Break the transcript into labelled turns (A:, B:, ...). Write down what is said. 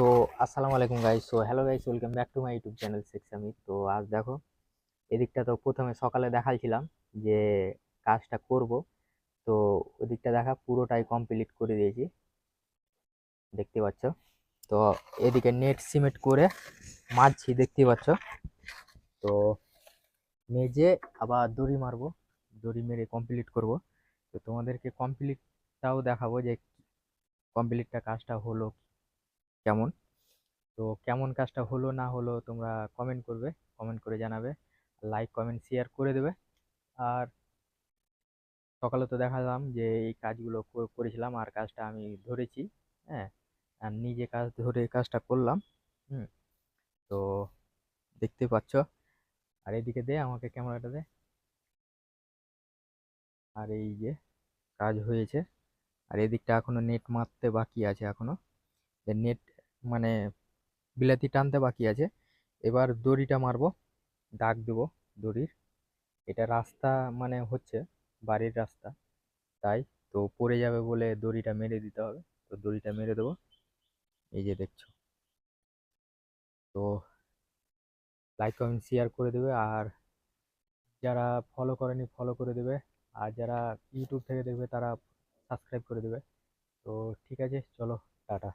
A: So আসসালামু আলাইকুম guys. Hello guys, welcome back to my YouTube channel Sheikh Samid. তো আজ দেখো, এদিকটা তো প্রথমে সকালে দেখাইছিলাম যে কাজটা করব। তো ওদিকটা দেখা পুরোটাই কমপ্লিট করে দিয়েছি, দেখতে পাচ্ছ। তো এদিকে নেট সিমেন্ট করে মারছি, দেখতে পাচ্ছ। তো মেজে আবার দড়ি মারবো, দড়ি মেরে কমপ্লিট করব। তো তোমাদেরকে কমপ্লিটটাও দেখাবো যে কমপ্লিটটা কাজটা হলো কেমন। তো কেমন কাজটা হলো না হলো তোমরা কমেন্ট করবে, কমেন্ট করে জানাবে, লাইক কমেন্ট শেয়ার করে দেবে। আর সকালে তো দেখালাম যে এই কাজগুলো করেছিলাম আর কাজটা আমি ধরেছি। হ্যাঁ, আর নিজে কাজ ধরে কাজটা করলাম। হুম। তো দেখতে পাচ্ছ। আর এদিকে দে আমাকে ক্যামেরাটা দে। আর এই যে কাজ হয়েছে। আর এদিকটা এখনো নেট মারতে বাকি আছে এখনো, নেট মানে বিলাতি টানতে বাকি আছে। এবার দড়িটা মারবো, দাগ দেবো দড়ির। এটা রাস্তা মানে হচ্ছে বাড়ির রাস্তা, তাই তো পড়ে যাবে বলে দড়িটা মেরে দিতে হবে। তো দড়িটা মেরে দেবো, এই যে দেখছো। তো লাইক কমেন্ট শেয়ার করে দেবে, আর যারা ফলো করেনি ফলো করে দেবে, আর যারা ইউটিউব থেকে দেখবে তারা সাবস্ক্রাইব করে দেবে। তো ঠিক আছে, চলো, টাটা।